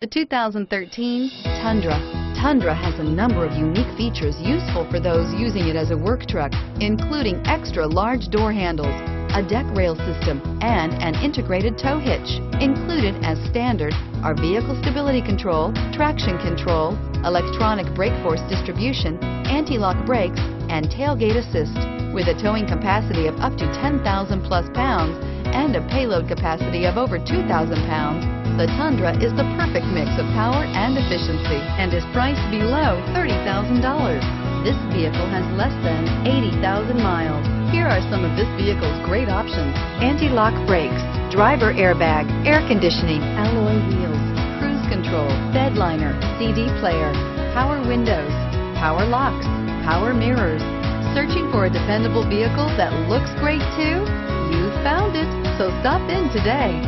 The 2013 Tundra. Tundra has a number of unique features useful for those using it as a work truck, including extra large door handles, a deck rail system, and an integrated tow hitch. Included as standard are vehicle stability control, traction control, electronic brake force distribution, anti-lock brakes, and tailgate assist. With a towing capacity of up to 10,000 plus pounds and a payload capacity of over 2,000 pounds, the Tundra is the perfect mix of power and efficiency and is priced below $30,000. This vehicle has less than 80,000 miles. Here are some of this vehicle's great options: anti-lock brakes, driver airbag, air conditioning, alloy wheels, cruise control, bed liner, CD player, power windows, power locks, power mirrors. Searching for a dependable vehicle that looks great too? You found it, so stop in today.